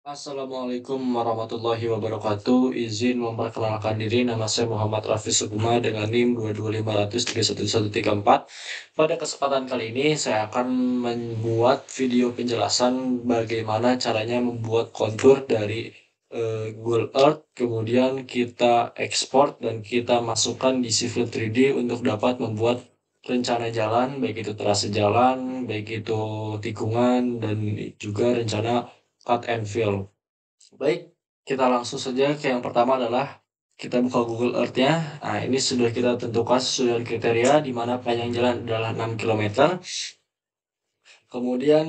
Assalamualaikum warahmatullahi wabarakatuh. Izin memperkenalkan diri, nama saya Muhammad Rafi Sukma dengan NIM 22500311134. Pada kesempatan kali ini, saya akan membuat video penjelasan bagaimana caranya membuat kontur dari Google Earth, kemudian kita ekspor dan kita masukkan di Civil 3D untuk dapat membuat rencana jalan, baik itu trase jalan, baik itu tikungan, dan juga rencana cut and fill. Baik, kita langsung saja ke yang pertama adalah kita buka Google Earth-nya. Nah, ini sudah kita tentukan sesuai dengan kriteria di mana panjang jalan adalah 6 kilometer. Kemudian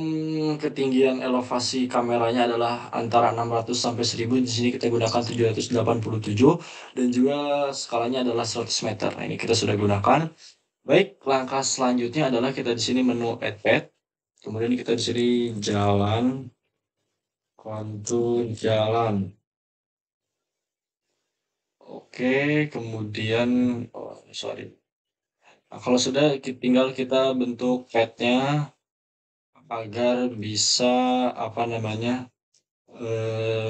ketinggian elevasi kameranya adalah antara 600 sampai 1000. Di sini kita gunakan 787 dan juga skalanya adalah 100 meter. Nah, ini kita sudah gunakan. Baik, langkah selanjutnya adalah kita di sini menu Add Path. Kemudian kita di sini jalan, kontur jalan. Oke, kemudian sorry. Nah, kalau sudah tinggal kita bentuk pad-nya agar bisa apa namanya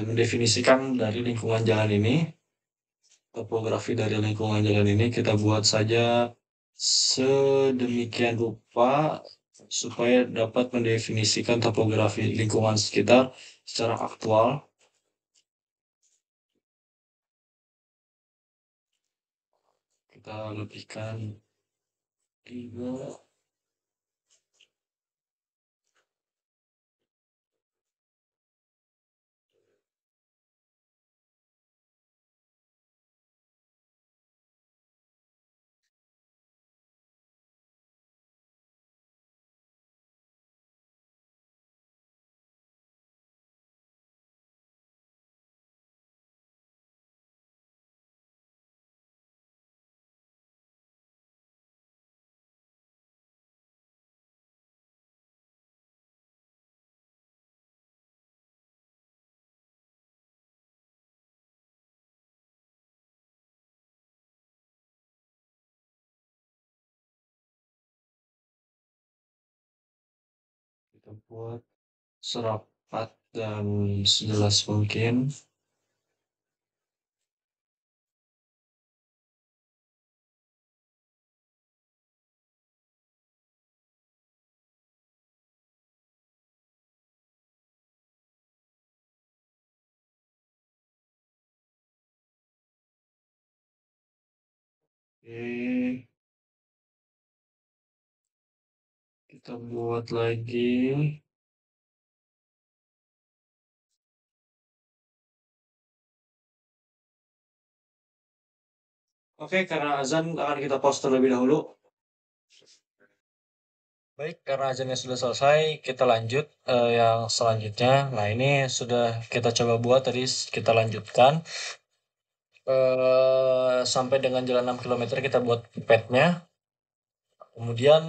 mendefinisikan dari lingkungan jalan ini, topografi dari lingkungan jalan ini kita buat saja sedemikian rupa supaya dapat mendefinisikan topografi lingkungan sekitar secara aktual. Kita lebihkan 3. Kita buat serapat dan sejelas mungkin. Oke, kita buat lagi. Oke, karena azan akan kita pause terlebih dahulu. Baik, karena azannya sudah selesai, kita lanjut yang selanjutnya. Nah, ini sudah kita coba buat tadi, kita lanjutkan sampai dengan jalan 6 kilometer kita buat pad-nya. Kemudian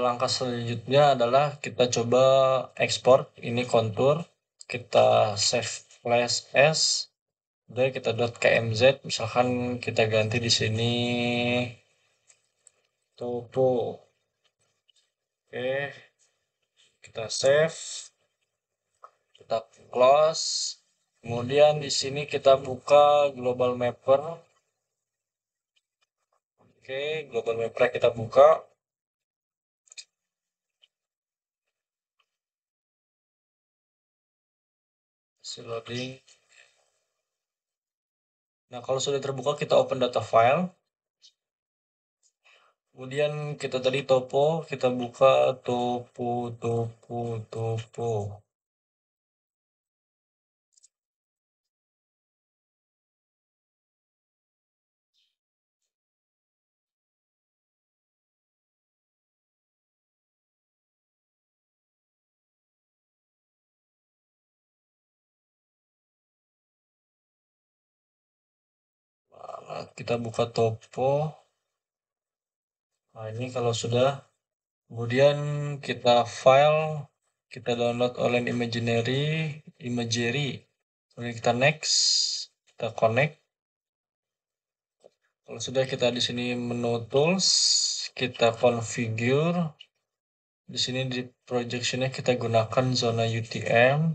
langkah selanjutnya adalah kita coba ekspor ini kontur, kita save flash as, udah kita .kmz, misalkan kita ganti di sini topo. Oke, kita save, kita close. Kemudian di sini kita buka global mapper. Oke, global mapper kita buka. Loading. Nah, kalau sudah terbuka kita open data file. Kemudian kita tadi topo, kita buka topo. Nah, kita buka topo. Nah, ini kalau sudah, kemudian kita file, kita download Orlen Imagery. Kemudian kita next, kita connect. Kalau sudah kita di sini menu tools, kita configure. Di sini di projectionnya kita gunakan zona UTM.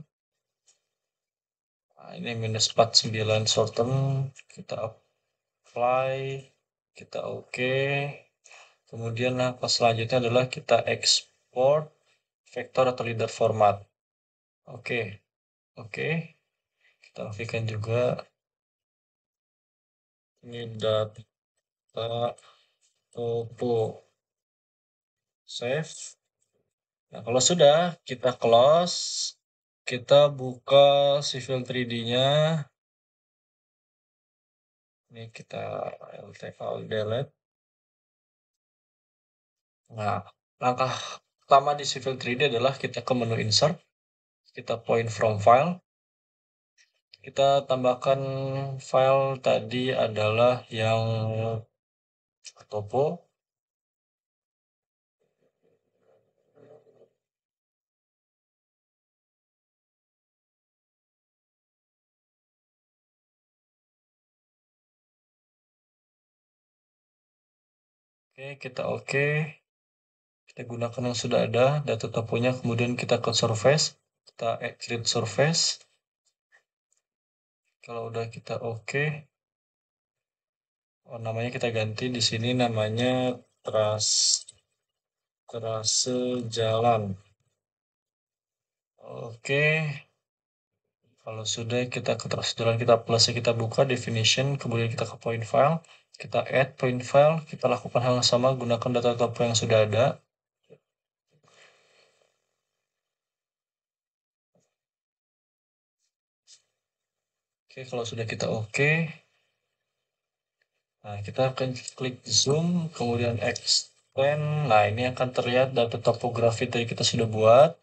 ini minus 49 shorten, kita apply, kita oke. Kemudian langkah selanjutnya adalah kita export vektor atau leader format. Oke, oke. Kita aktifkan juga ini data topo save. Nah, kalau sudah kita close, kita buka Civil 3D-nya. Ini kita alt alt delete. Nah, langkah pertama di Civil 3D adalah kita ke menu insert, kita point from file, kita tambahkan file tadi adalah yang topo. Oke, kita oke. Kita gunakan yang sudah ada data toponya, kemudian kita ke surface, kita create surface. Kalau udah kita oke, namanya kita ganti di sini namanya trase jalan. Oke, kalau sudah kita ke trase jalan, kita plus, kita buka definition, kemudian kita ke point file, kita add point file, kita lakukan hal yang sama gunakan data topo yang sudah ada. Oke, kalau sudah kita oke, nah kita akan klik zoom, kemudian extend. Nah, ini akan terlihat data topografi tadi kita sudah buat.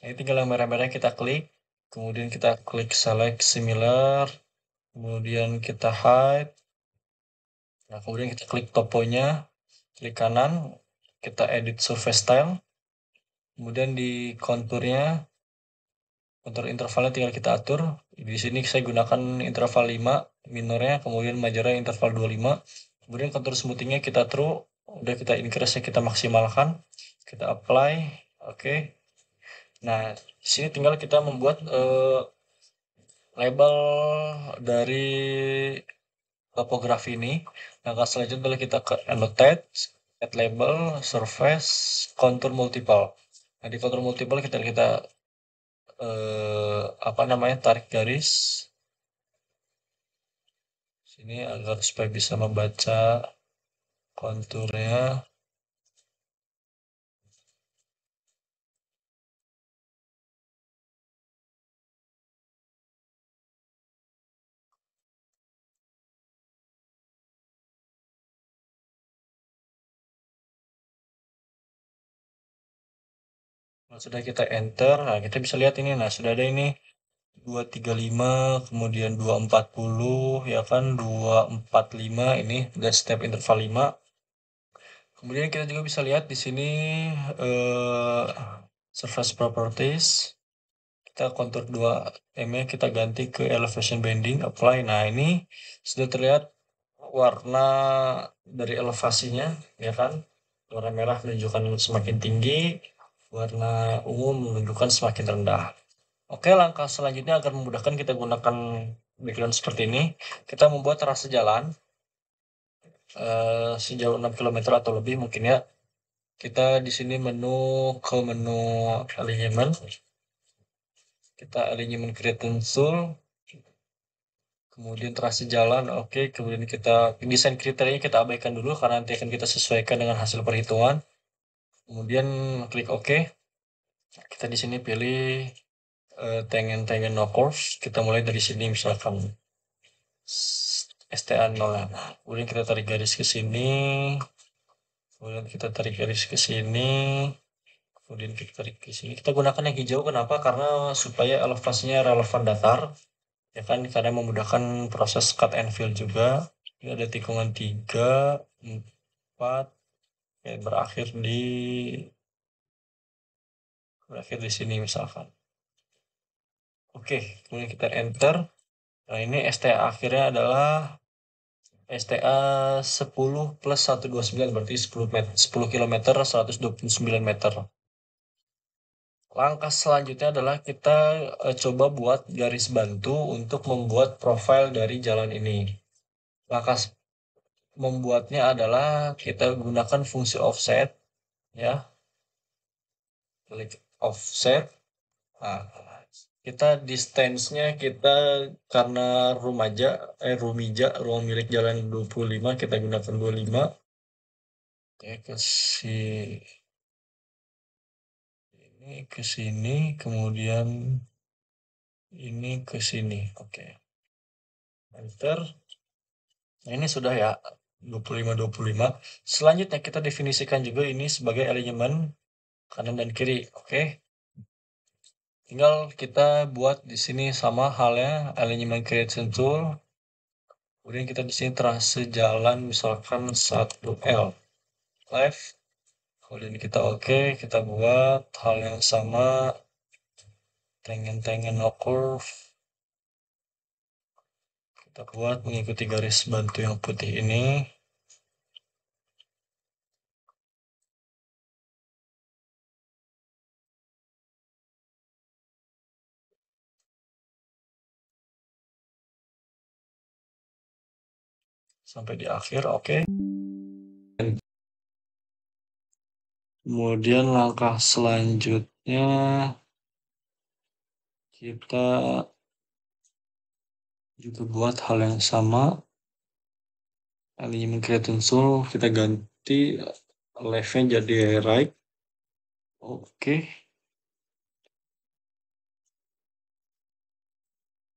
Nah, ini tinggal yang merah-merah kita klik, kemudian kita klik select similar, kemudian kita hide. Nah, kemudian kita klik toponya, klik kanan, kita edit surface style, kemudian di konturnya, kontur intervalnya tinggal kita atur. Di sini saya gunakan interval 5 minornya, kemudian majornya interval 25. Kemudian kontur smoothingnya kita true, udah kita increase-nya kita maksimalkan, kita apply, oke. Nah, di sini tinggal kita membuat label dari topografi ini. Langkah selanjutnya adalah kita ke annotate, add label, surface, contour multiple. Nah, di contour multiple kita apa namanya, tarik garis sini agar supaya bisa membaca konturnya. Nah, sudah kita enter, nah kita bisa lihat ini, nah sudah ada ini 235, kemudian 240, ya kan, 245, ini udah step interval 5. Kemudian kita juga bisa lihat di sini eh, surface properties. Kita kontur 2M nya kita ganti ke elevation bending, apply. Nah, ini sudah terlihat warna dari elevasinya, ya kan? Warna merah menunjukkan semakin tinggi, warna ungu menunjukkan semakin rendah. Oke, langkah selanjutnya agar memudahkan kita gunakan background seperti ini, kita membuat trase jalan sejauh 6 km atau lebih mungkin ya. Kita di sini ke menu alignment, kita alignment create tool, kemudian trase jalan, oke. Kemudian kita desain kriterianya kita abaikan dulu karena nanti akan kita sesuaikan dengan hasil perhitungan. Kemudian klik OK. Kita di sini pilih tengen no course. Kita mulai dari sini misalkan STA 0. Kemudian kita tarik garis ke sini. Kemudian kita tarik garis ke sini. Kemudian kita tarik ke sini. Kita gunakan yang hijau, kenapa? Karena supaya elevasinya relevan datar. Ya kan, karena memudahkan proses cut and fill juga. Ini ada tikungan 3, 4, ya, berakhir di sini misalkan. Oke, kemudian kita enter. Nah, ini STA akhirnya adalah STA 10 plus 129, berarti 10 km 129 meter. Langkah selanjutnya adalah kita coba buat garis bantu untuk membuat profil dari jalan ini. Langkah membuatnya adalah kita gunakan fungsi offset, ya, klik offset. Nah, kita distance-nya kita karena ruang milik jalan 25, kita gunakan 25. Oke, ini ke sini, kemudian ini ke sini. Oke. Enter. Nah, ini sudah ya 25 25. Selanjutnya kita definisikan juga ini sebagai elemen kanan dan kiri. Oke. Tinggal kita buat di sini sama halnya elemen creation tool. Kemudian kita di sini trase jalan misalkan 1L left. Kemudian kita oke, kita buat hal yang sama tengen no curve. Kita buat mengikuti garis bantu yang putih ini. Sampai di akhir, oke. Kemudian langkah selanjutnya kita juga buat hal yang sama. Elemen create tool kita ganti left-nya jadi right. Oke.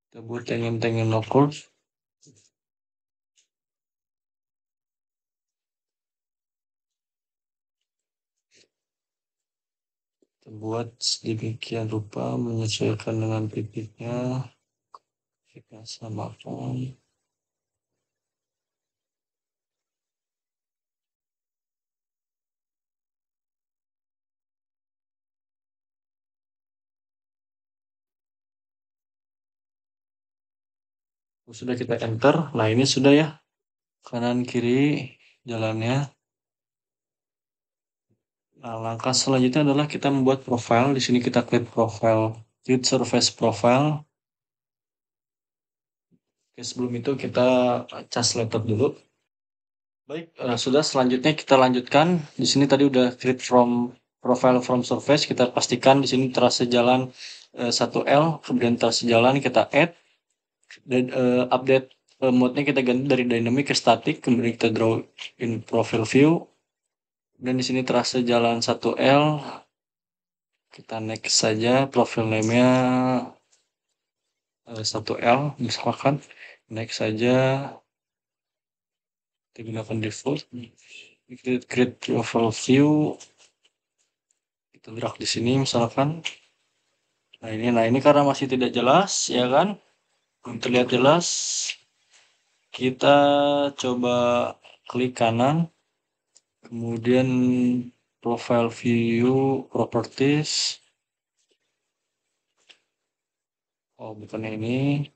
Kita buat tengen no curve. Kita buat sedemikian rupa menyesuaikan dengan titiknya. Kita samakan. Sudah kita enter. Nah, ini sudah ya. Kanan kiri jalannya. Nah, langkah selanjutnya adalah kita membuat profile. Di sini kita klik profile, klik surface profile. Oke, sebelum itu kita cas laptop dulu. Baik, sudah, selanjutnya kita lanjutkan. Di sini tadi udah create from profile from surface, kita pastikan di sini trase jalan 1L, kemudian trase jalan kita add dan update mode-nya kita ganti dari dynamic ke static, kemudian kita draw in profile view. Dan di sini trase jalan 1L, kita next saja, profile name-nya 1L misalkan, next saja. Kita gunakan default, create profile view, kita drag di sini misalkan. Nah ini karena masih tidak jelas, ya kan, belum terlihat jelas, kita coba klik kanan, kemudian profile view properties. Oh, bukan ini.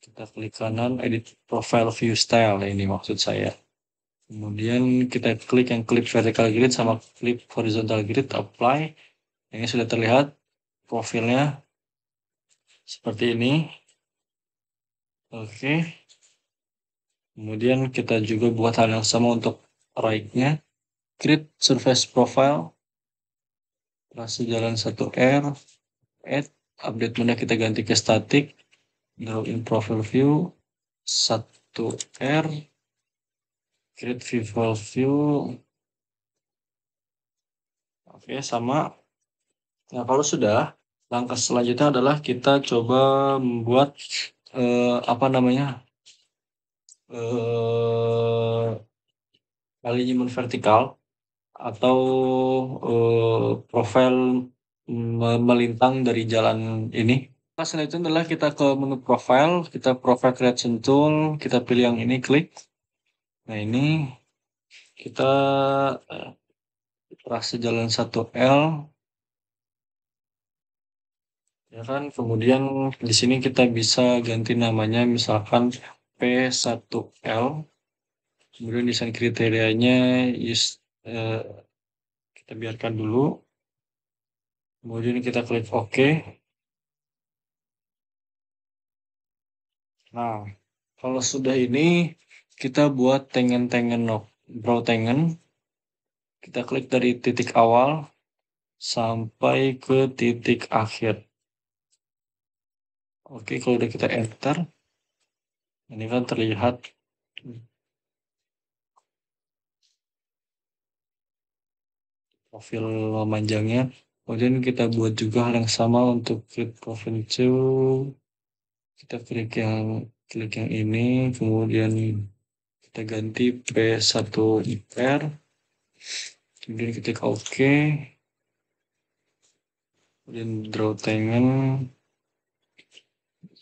Kita klik kanan, edit profile view style, ini maksud saya. Kemudian kita klik yang clip vertical grid sama clip horizontal grid, apply. Ini sudah terlihat profilnya seperti ini. Oke. Kemudian kita juga buat hal yang sama untuk right-nya. Create surface profile. Trase jalan 1R. Add. Update mode kita ganti ke static. Draw in profile view. 1R. Create visual view. Oke, sama. Nah, kalau sudah, langkah selanjutnya adalah kita coba membuat apa namanya, alignment vertikal atau profil melintang dari jalan ini. Nah, selanjutnya adalah kita ke menu profile, kita profile creation tool, kita pilih yang ini, klik. Nah, ini kita trase jalan 1L, ya kan. Kemudian di sini kita bisa ganti namanya misalkan P1L. Kemudian desain kriterianya kita biarkan dulu. Kemudian kita klik OK. Nah, kalau sudah ini kita buat tengen-tengen brow tengen. Kita klik dari titik awal sampai ke titik akhir. Oke, kalau udah kita enter, ini kan terlihat profil memanjangnya. Kemudian kita buat juga hal yang sama untuk klik profil 2. Kita klik yang ini, kemudian kita ganti P1 IR, kemudian kita klik OK, kemudian draw tengen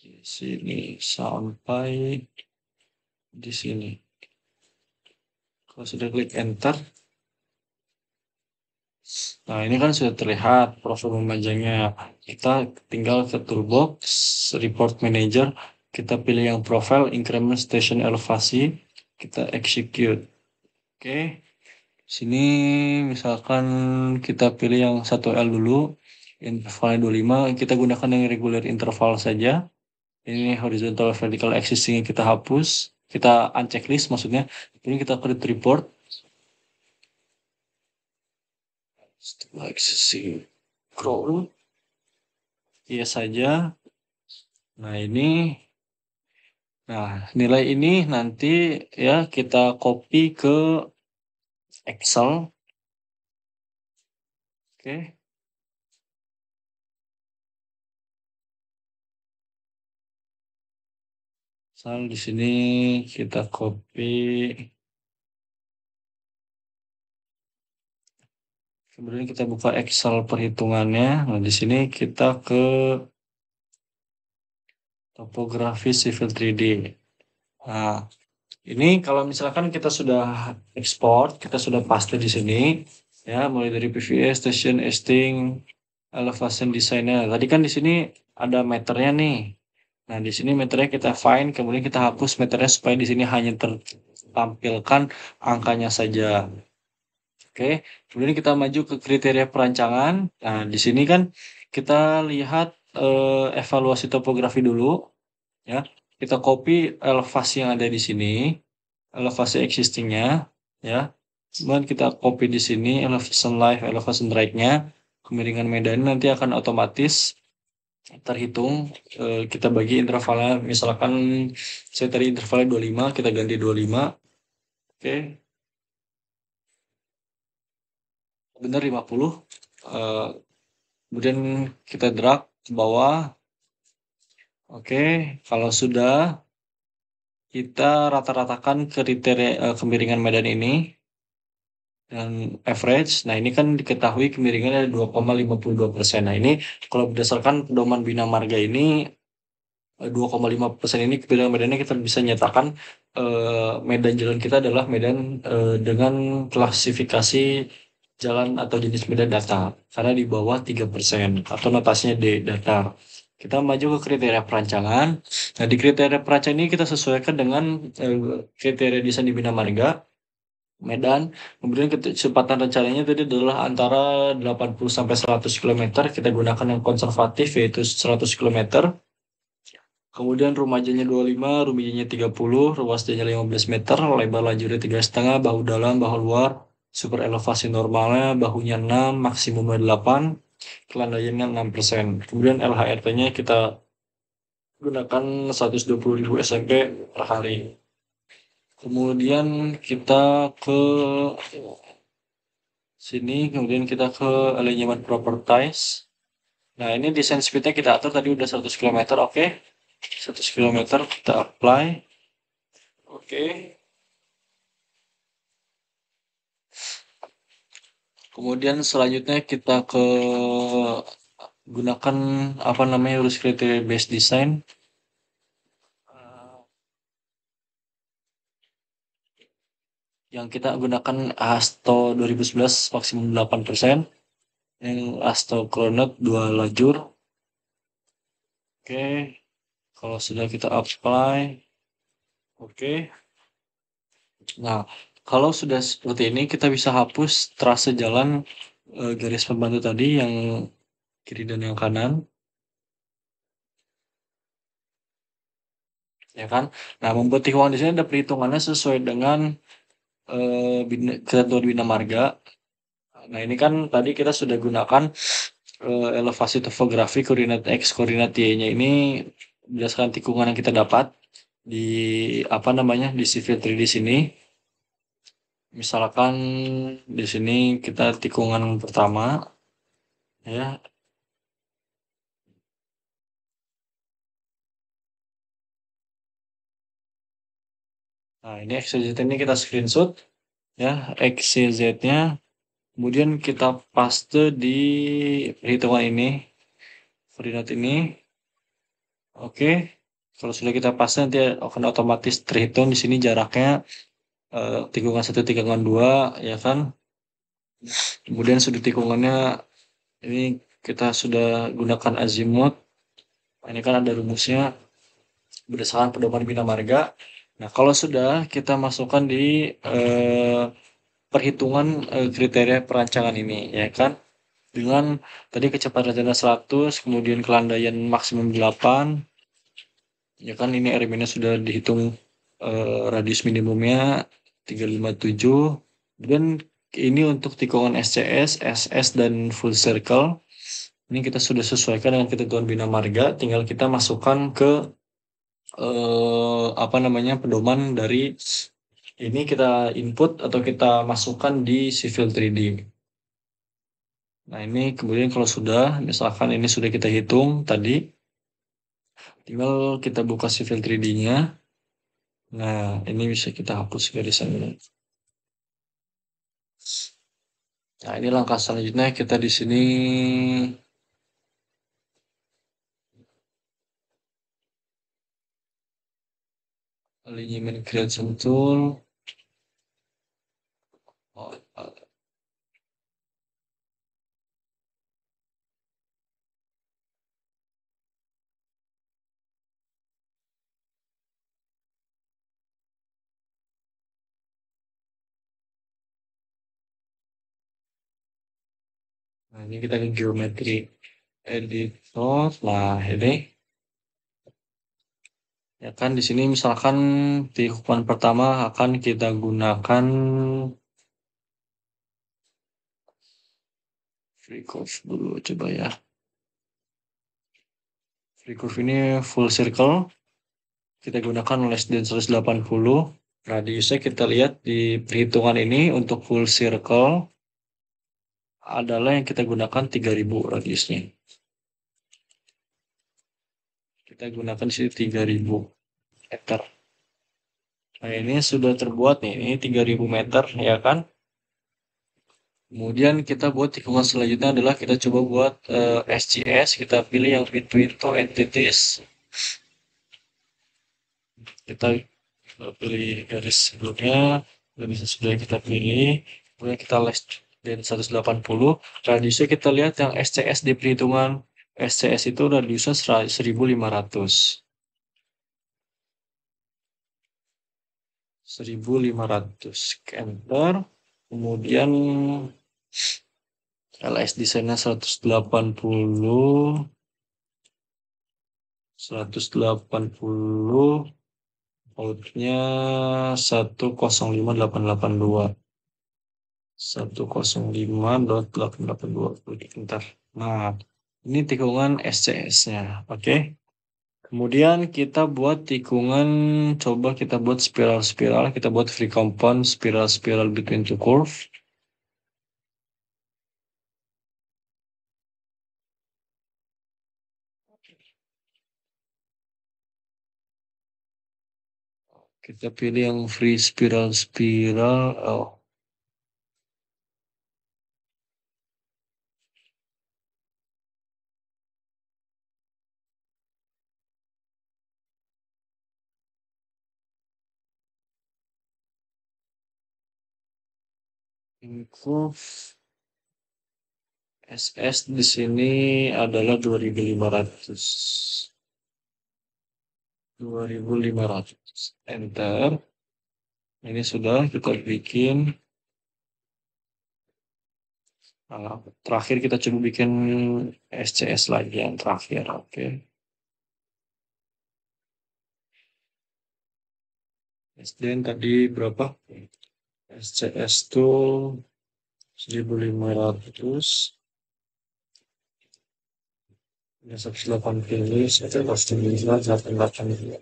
di sini sampai di sini. Kalau sudah klik enter, nah ini kan sudah terlihat profil memanjangnya. Kita tinggal ke toolbox, report manager, kita pilih yang profile, increment station elevasi, kita execute. Oke, sini misalkan kita pilih yang 1L dulu, intervalnya 25, kita gunakan yang regular interval saja. Ini horizontal vertical axis yang kita hapus, kita unchecklist maksudnya. Ini kita create report. Setelah accessing scroll, iya saja. Nah ini, nah nilai ini nanti ya kita copy ke Excel. Oke. Misal di sini kita copy. Kemudian kita buka Excel perhitungannya. Nah, di sini kita ke topografi civil 3D. Nah, ini kalau misalkan kita sudah ekspor, kita sudah paste di sini, ya, mulai dari PVS, station, esting, elevation designer. Tadi kan di sini ada meternya nih. Nah, di sini meternya kita find, kemudian kita hapus meternya supaya di sini hanya tertampilkan angkanya saja. Oke, kemudian kita maju ke kriteria perancangan. Nah, di sini kan kita lihat evaluasi topografi dulu, ya. Kita copy elevasi yang ada di sini, elevasi existingnya, ya. Kemudian kita copy di sini elevation live, elevation right-nya, kemiringan medan nanti akan otomatis terhitung. Kita bagi intervalnya, misalkan saya tadi intervalnya 25, kita ganti 25. Oke, benar 50. Eh, Kemudian kita drag ke bawah. Oke, kalau sudah kita rata-ratakan kriteria kemiringan medan ini dan average. Nah, ini kan diketahui kemiringannya ada 2,52%. Nah, ini kalau berdasarkan pedoman Bina Marga ini 2,5% ini kemiringan medannya kita bisa nyatakan medan jalan kita adalah medan dengan klasifikasi jalan atau jenis medan datar karena di bawah 3% atau notasinya D, datar. Kita maju ke kriteria perancangan. Nah, di kriteria perancangan ini kita sesuaikan dengan kriteria desain di Bina Marga, Medan. Kemudian kecepatan rencananya tadi adalah antara 80 sampai 100 km. Kita gunakan yang konservatif yaitu 100 km. Kemudian rumah janya 25, rumijanya 30, ruas jalannya 15 meter, lebar lajurnya 3,5, bahu dalam, bahu luar, super elevasi normalnya, bahunya 6, maksimumnya 8, kelandaiannya 6%. Kemudian LHRT-nya kita gunakan 120.000 SMP per hari. Kemudian kita ke sini, kemudian kita ke alignment properties. Nah, ini design speed-nya kita atur tadi udah 100 km, oke. 100 km kita apply. Oke. Kemudian selanjutnya kita gunakan apa namanya rules criteria based design. Yang kita gunakan Asto 2011 maksimum 8%. Yang Asto Chronout 2 lajur. Oke. Kalau sudah kita apply. Oke. Nah, kalau sudah seperti ini kita bisa hapus trase jalan garis pembantu tadi yang kiri dan yang kanan, ya kan? Nah, membuat tikungan di sini ada perhitungannya sesuai dengan ketentuan bina marga. Nah, ini kan tadi kita sudah gunakan elevasi topografi koordinat X, koordinat Y-nya ini berdasarkan tikungan yang kita dapat di apa namanya di civil 3D sini. Misalkan di sini kita tikungan pertama, ya. Nah, ini X, Y, Z ini kita screenshot, ya, X, Y, Z-nya. Kemudian kita paste di perhitungan ini, koordinat ini. Oke. Kalau sudah kita paste nanti akan otomatis terhitung di sini jaraknya tikungan satu, tikungan dua, ya kan? Kemudian sudut tikungannya ini kita sudah gunakan azimut. Ini kan ada rumusnya berdasarkan pedoman bina marga. Nah, kalau sudah kita masukkan di perhitungan kriteria perancangan ini, ya kan? Dengan tadi kecepatan rencana 100, kemudian kelandaian maksimum 8, ya kan ini RMN-nya sudah dihitung radius minimumnya 357. Dan ini untuk tikungan SCS, SS, dan full circle. Ini kita sudah sesuaikan dengan ketentuan bina marga, tinggal kita masukkan ke apa namanya pedoman dari ini kita input atau kita masukkan di Civil 3D. Nah, ini kemudian kalau sudah, misalkan ini sudah kita hitung tadi, tinggal kita buka Civil 3D-nya. Nah, ini bisa kita hapus garisan ini. Nah, ini langkah selanjutnya kita di sini alignment creation tool. Oh, nah, ini kita ke geometry editor. Nah, ini ya kan di sini misalkan tikungan pertama akan kita gunakan free curve dulu coba ya. Free curve ini full circle. Kita gunakan less than 180. Radiusnya kita lihat di perhitungan ini untuk full circle adalah yang kita gunakan 3000 radiusnya. Kita gunakan di sini 3000 meter. Nah, ini sudah terbuat nih, ini 3000 meter, ya kan? Kemudian kita buat tikungan selanjutnya adalah kita coba buat SCS, kita pilih yang between two entities. Kita pilih garis sebelumnya, garis sudah kita pilih, kemudian kita less dan 180. Radiusnya kita lihat yang SCS di perhitungan SCS itu radiusnya 1500. 1500 enter. Kemudian LS desainnya 180, 180, outnya 105882, 105.882. Bentar. Nah, ini tikungan SCS-nya. Oke. Kemudian kita buat tikungan, coba kita buat spiral-spiral, kita buat free compound spiral-spiral between two curve. Kita pilih yang free spiral-spiral. Oh, curve SS di sini adalah 2500. 2500. Enter. Ini sudah kita bikin. Terakhir kita coba bikin SCS lagi yang terakhir, oke. SDN tadi berapa? SCS tuh 1500, ya 180, 189, 188.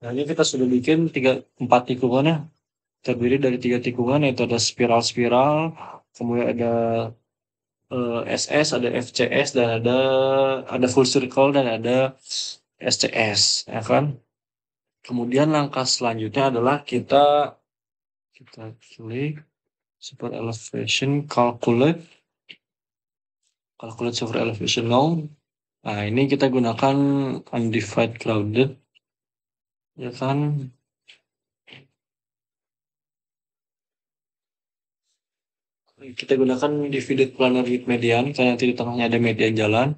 Nah, ini kita sudah bikin 4 tikungannya, terdiri dari 3 tikungan, yaitu ada spiral-spiral, kemudian ada SS, ada FCS, dan ada full circle dan ada SCS, ya kan? Kemudian langkah selanjutnya adalah kita klik super elevation calculate super elevation now. Nah, ini kita gunakan undefined crowded, ya kan? Kita gunakan divided planar with median karena nanti di tengahnya ada median jalan.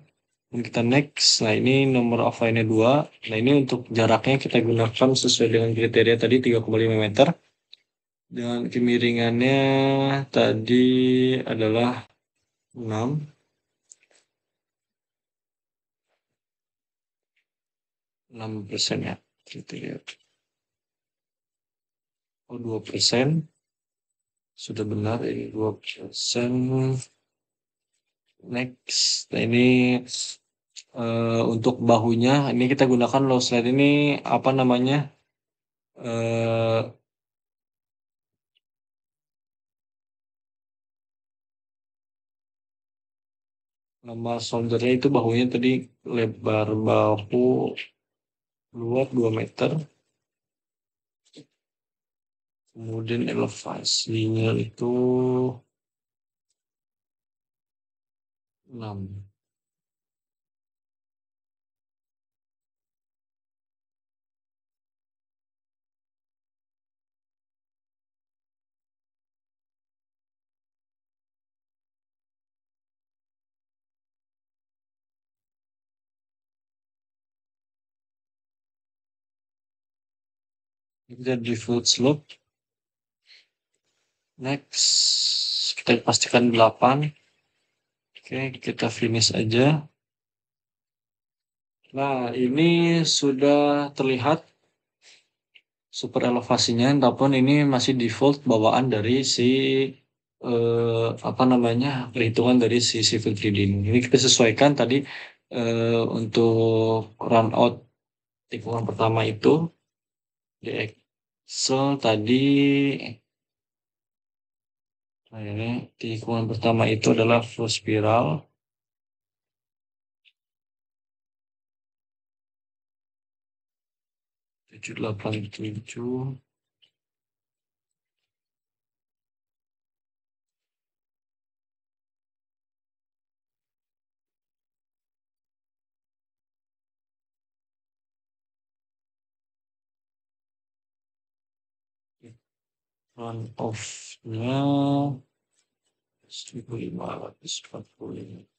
Dan kita next. Nah, ini nomor of line-nya 2. Nah, ini untuk jaraknya kita gunakan sesuai dengan kriteria tadi 3,5 meter. Dengan kemiringannya tadi adalah 6. 6% ya. Kriteria. Oh, 2%. Sudah benar, ini 2%. Next. Nah, ini untuk bahunya, ini kita gunakan low slide ini apa namanya? eh Nama soldernya itu bahunya tadi lebar bahu luar 2 meter. Kemudian elevasinya itu 6. Kita default slope. Next, kita pastikan 8. Oke, kita finish aja. Nah, ini sudah terlihat super elevasinya, tapi ini masih default bawaan dari si apa namanya, perhitungan dari si civil 3D ini. Ini kita sesuaikan tadi untuk run out tikungan pertama itu di Excel tadi. Nah, ini tikungan pertama itu adalah full spiral. 787. Run off-nya 1545.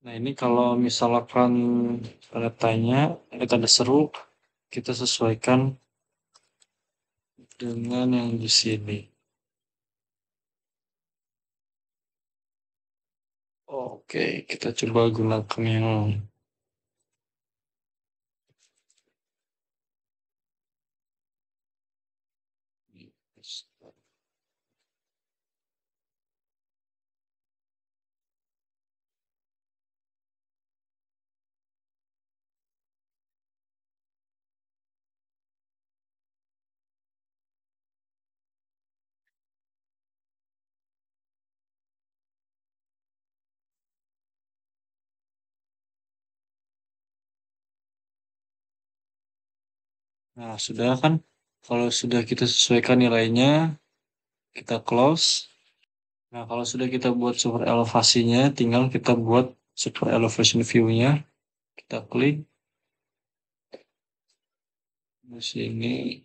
Nah, ini kalau misalkan ada tanya, ada seru, kita sesuaikan dengan yang di sini. Oke, kita coba gunakan yang nah, sudah kan, kalau sudah kita sesuaikan nilainya, kita close. Nah, kalau sudah kita buat super elevasinya, tinggal kita buat super elevation view-nya. Kita klik di sini.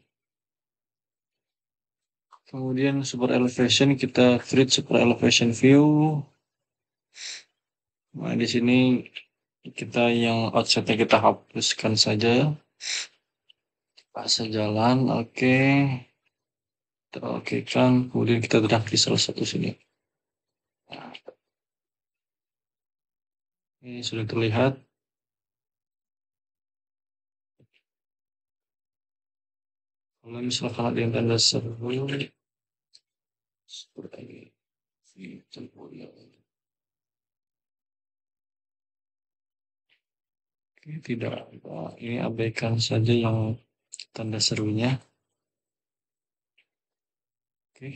Kemudian super elevation, kita create super elevation view. Nah, di sini kita yang outsetnya kita hapuskan saja. Pas jalan, oke. Kita oke kan, kemudian kita drag di salah satu sini. Nah, ini sudah terlihat. Kalau misalkan ada yang tanda seru, seperti ini. Oke, tidak, ini abaikan saja yang tanda serunya. Oke.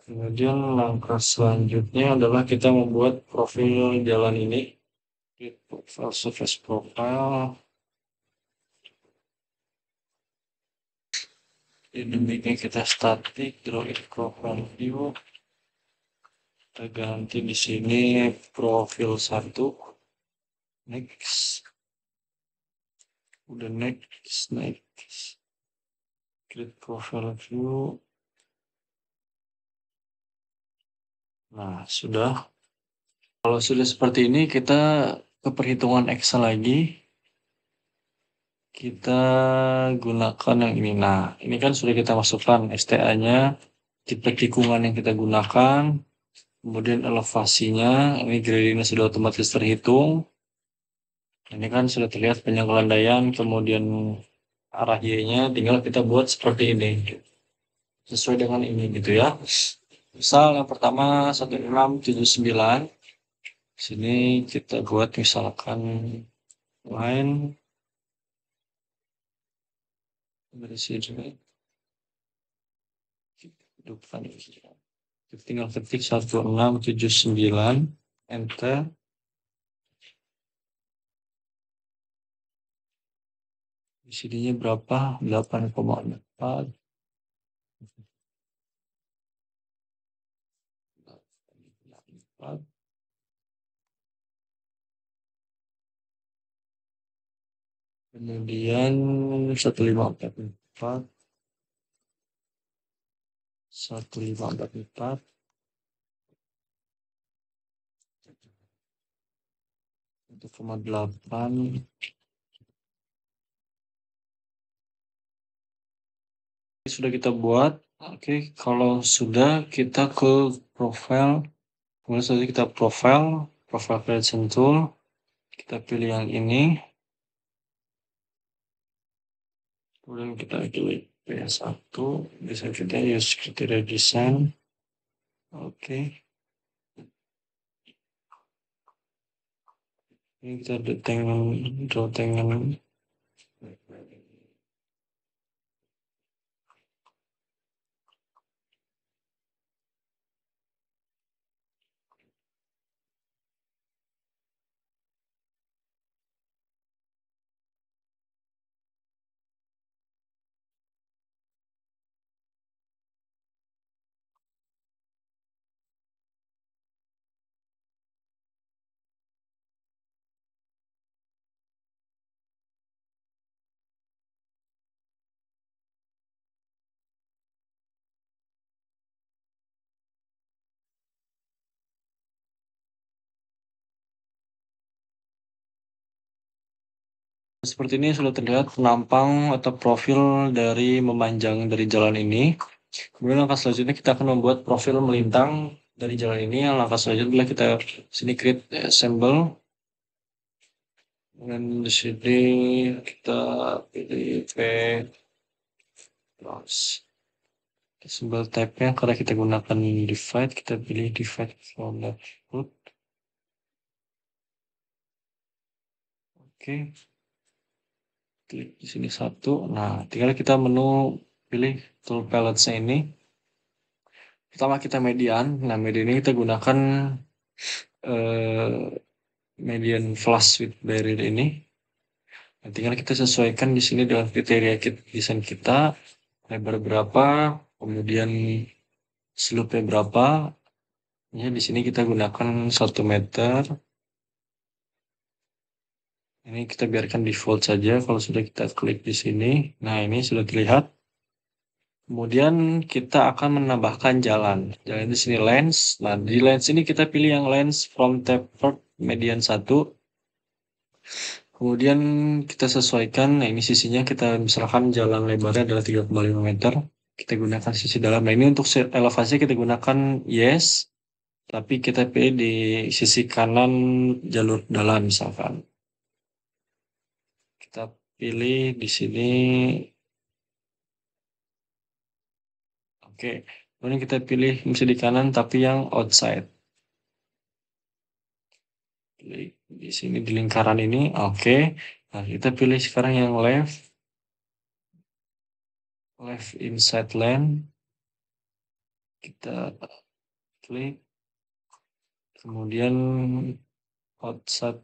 Kemudian langkah selanjutnya adalah kita membuat profil jalan ini. Create profile, surface profile. Demikian kita static, drawing profile view. Kita ganti di sini profil 1. Next. Udah next. Create profile view. Nah, sudah. Kalau sudah seperti ini, kita ke perhitungan Excel lagi. Kita gunakan yang ini. Nah, ini kan sudah kita masukkan STA-nya, tipe tikungan yang kita gunakan, kemudian elevasinya, ini gradientnya sudah otomatis terhitung. Ini kan sudah terlihat penyanggelandaian, kemudian arah Y-nya, tinggal kita buat seperti ini. Sesuai dengan ini gitu ya. Misal yang pertama 1679. Sini kita buat misalkan line dari sini. Depan ini. Kita tinggal ketik 1679, enter. Di sininya berapa? 8,4. Kemudian 1544, 1544, 1,8. Sudah kita buat. Oke, kalau sudah kita ke profile. Kemudian saja kita profile creation tool. Kita pilih yang ini. Kemudian kita pilih PS1. Bisa kita use kriteria desain. Oke. Ini kita draw tangan. Seperti ini sudah terlihat penampang atau profil dari memanjang dari jalan ini. Kemudian langkah selanjutnya kita akan membuat profil melintang dari jalan ini. Langkah selanjutnya adalah kita sini create symbol. Dan di sini kita pilih P plus. Symbol type-nya karena kita gunakan divide, kita pilih divide from left root. Oke. Klik di sini satu. Nah, tinggal kita menu pilih tool palette-nya ini. Pertama kita median. Nah, median ini kita gunakan median flush width barrier ini. Nah, tinggal kita sesuaikan di sini dengan kriteria desain kita, lebar berapa, kemudian slope-nya berapa. Ya, di sini kita gunakan 1 meter. Ini kita biarkan default saja kalau sudah kita klik di sini. Nah, ini sudah terlihat. Kemudian kita akan menambahkan jalan. Jalan di sini lens. Nah, di lens ini kita pilih yang lens from tapered median 1. Kemudian kita sesuaikan. Nah, ini sisinya kita misalkan jalan lebarnya adalah 3,5 meter. Kita gunakan sisi dalam. Nah, ini untuk elevasi kita gunakan yes. Tapi kita pilih di sisi kanan jalur dalam misalkan. Kita pilih di sini. Oke. Kemudian kita pilih mesti di kanan tapi yang outside. Pilih di sini di lingkaran ini. Oke. Nah, kita pilih sekarang yang left inside lane. Kita klik. Kemudian outside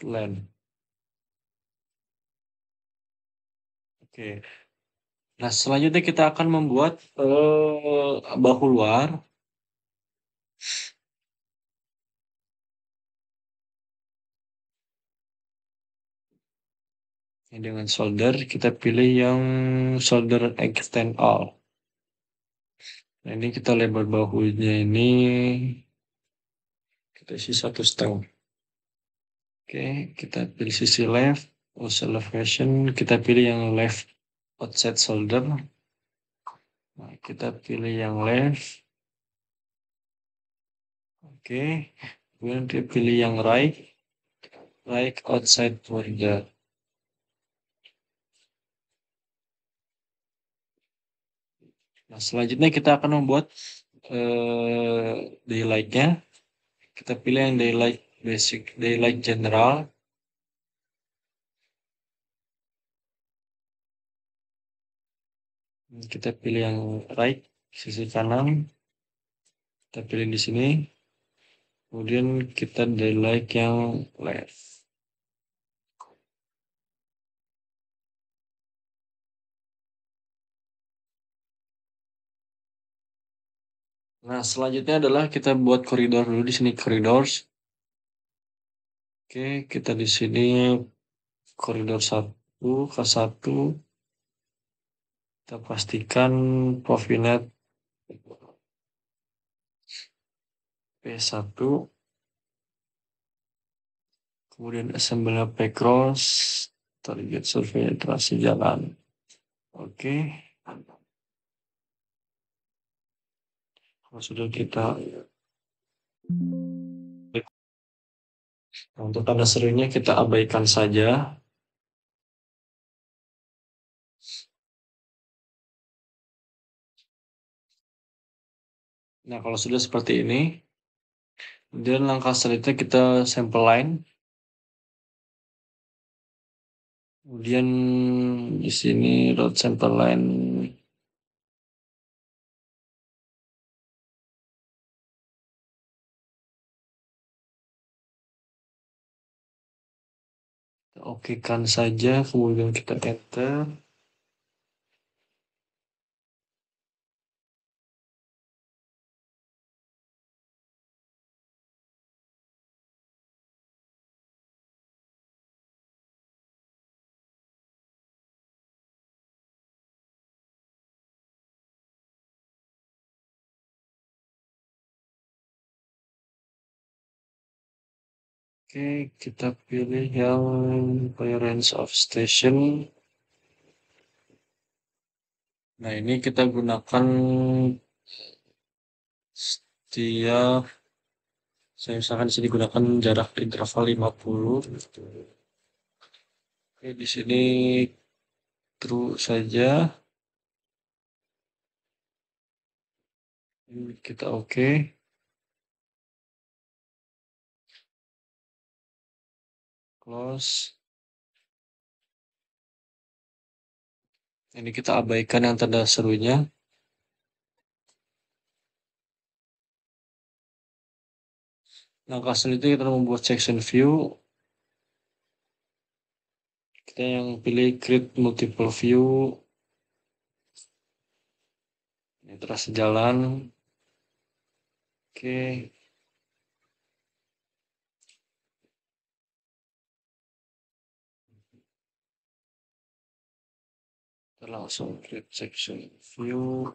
lane. Oke. Nah, selanjutnya kita akan membuat bahu luar. Ini dengan shoulder, kita pilih yang shoulder extend all. Nah, ini kita lebar bahunya ini kita isi 1,5. Oke, kita pilih sisi left, elevation, kita pilih yang left outside shoulder. Nah, kita pilih yang left. Oke, kemudian kita pilih yang right outside shoulder. Nah, selanjutnya kita akan membuat daylight-nya. Kita pilih yang daylight basic, daylight general. Kita pilih yang right, sisi kanan. Kita pilih di sini. Kemudian kita daylight yang left. Nah, selanjutnya adalah kita buat koridor dulu di sini koridors. Oke, kita di sini koridor 1 ke 1. Kita pastikan Profinet P1. Kemudian assembly background, target survei interaksi jalan. Oke. Kalau sudah kita untuk tanda serunya kita abaikan saja. Nah, kalau sudah seperti ini, kemudian langkah selanjutnya kita sampel line. Kemudian di sini road sample line. Kita okekan saja, kemudian kita enter. Oke, kita pilih yang clearance of station. Nah, ini kita gunakan setiap saya misalkan di sini gunakan jarak interval 50. Oke, di sini true saja. Ini kita oke. Close. Ini kita abaikan yang tanda serunya. Langkah selanjutnya kita membuat section view. Kita yang pilih create multiple view. Ini terus jalan. Oke, kita langsung create section view.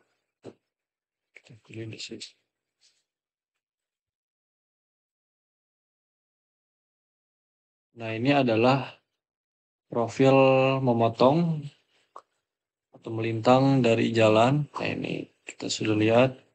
Kita pilih di sini. Nah, ini adalah profil memotong atau melintang dari jalan. Nah, ini kita sudah lihat.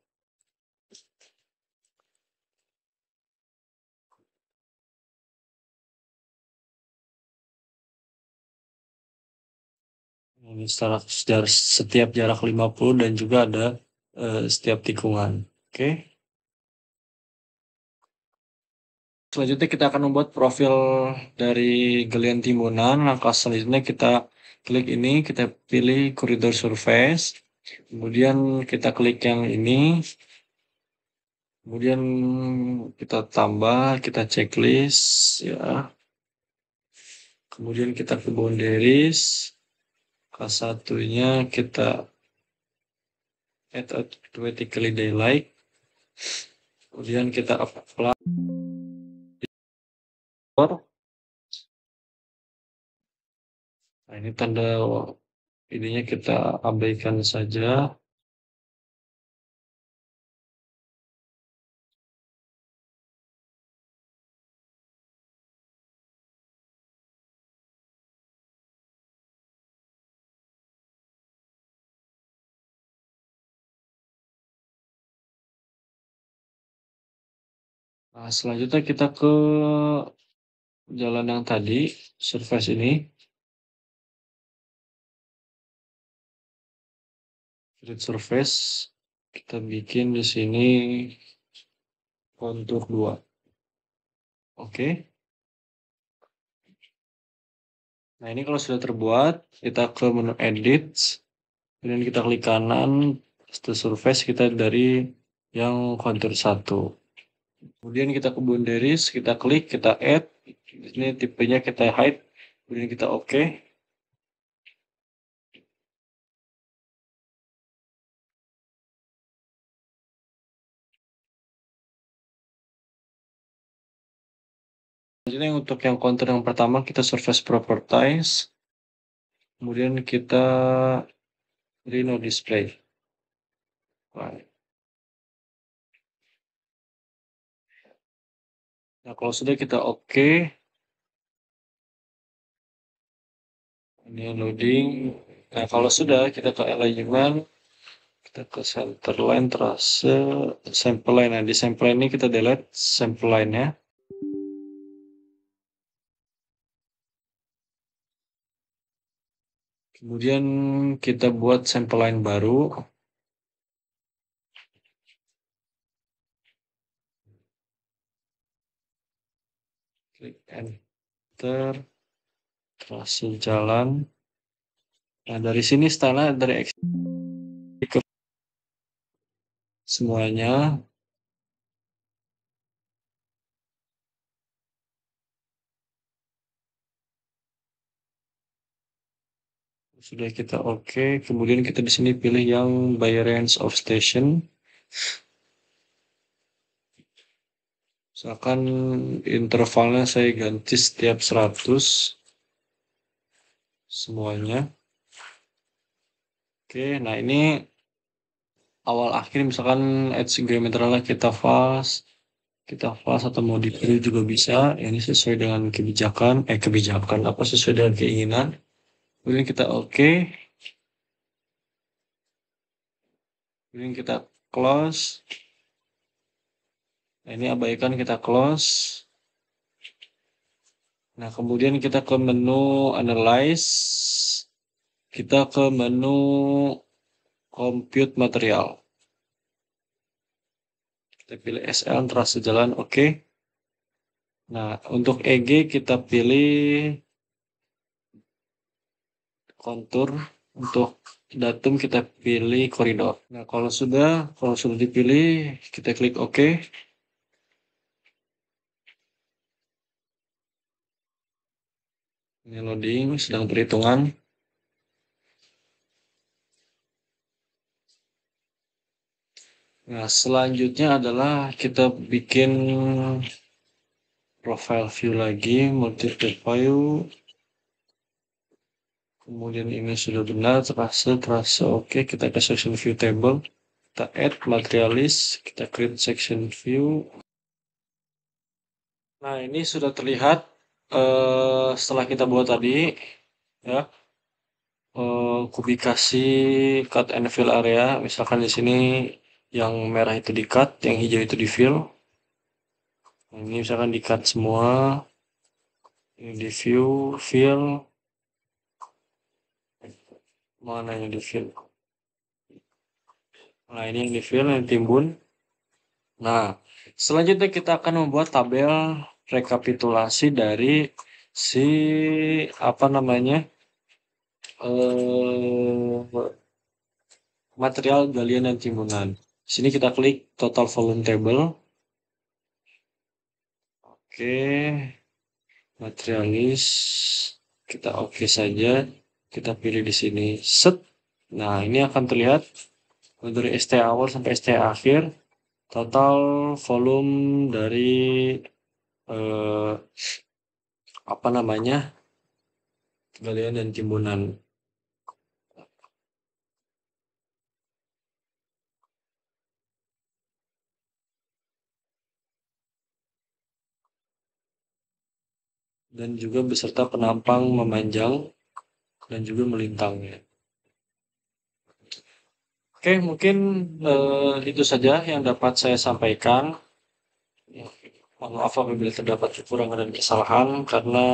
Ini setiap jarak 50 dan juga ada setiap tikungan. Oke. Selanjutnya kita akan membuat profil dari galian timbunan. Langkah selanjutnya kita klik ini, kita pilih koridor surface. Kemudian kita klik yang ini. Kemudian kita tambah, kita checklist ya. Kemudian kita ke boundaries. K1-nya kita add automatically daylight. Kemudian kita apply. Nah, ini tanda ininya kita abaikan saja. Nah, selanjutnya kita ke jalan yang tadi, surface ini. Create surface. Kita bikin di sini kontur 2. Oke. Nah, ini kalau sudah terbuat, kita ke menu edit. Kemudian kita klik kanan, paste surface kita dari yang kontur 1. Kemudian kita ke boundaries, kita klik, kita add. Ini tipenya kita hide. Kemudian kita oke. Selanjutnya untuk yang kontur yang pertama kita surface properties. Kemudian kita no display. Nah, kalau sudah kita oke. Ini loading. Nah, kalau sudah kita ke alignment, kita ke center line, trace, sample line. Nah, di sample line ini kita delete sample line-nya. Kemudian kita buat sample line baru. Klik enter. Trace jalan. Nah, dari sini style dari ke semuanya. Sudah kita oke. Kemudian kita di sini pilih yang by range of station. Misalkan intervalnya saya ganti setiap 100 semuanya. Oke, nah ini awal akhir misalkan edge geometralnya kita fast atau mau dipilih juga bisa. Ini sesuai dengan kebijakan apa sesuai dengan keinginan. Kemudian kita oke. Kemudian kita close. Nah, ini abaikan kita close. Nah, kemudian kita ke menu analyze. Kita ke menu compute material. Kita pilih SL trace jalan oke. Nah, untuk EG kita pilih kontur, untuk datum kita pilih koridor. Nah, kalau sudah dipilih, kita klik OK. Ini loading, sedang perhitungan. Nah, selanjutnya adalah kita bikin profile view lagi, multiple view. Kemudian ini sudah benar, terasa oke. Kita ke section view table, kita add materialist, kita create section view. Nah, ini sudah terlihat setelah kita buat tadi, ya, kubikasi cut and fill area. Misalkan di sini yang merah itu di cut, yang hijau itu di fill. Nah, ini misalkan di cut semua, ini di view, fill, mana yang di fill? Nah, ini yang di fill, yang timbun. Nah, selanjutnya kita akan membuat tabel rekapitulasi dari si apa namanya eh material galian dan timbunan. Sini kita klik total volume table. Oke, materialis kita oke saja. Kita pilih di sini set. Nah, ini akan terlihat dari ST awal sampai ST akhir total volume dari eh, apa namanya galian dan timbunan. Dan juga beserta penampang memanjang dan juga melintangnya. Oke, mungkin itu saja yang dapat saya sampaikan. Mohon maaf apabila terdapat kekurangan dan kesalahan karena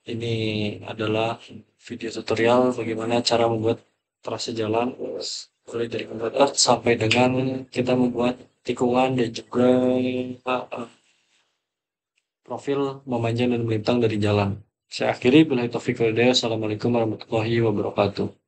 ini adalah video tutorial bagaimana cara membuat trase jalan mulai dari converter sampai dengan kita membuat tikungan dan juga profil memanjang dan melintang dari jalan. Saya akhiri, billahi taufiq wal hidayah. Assalamualaikum warahmatullahi wabarakatuh.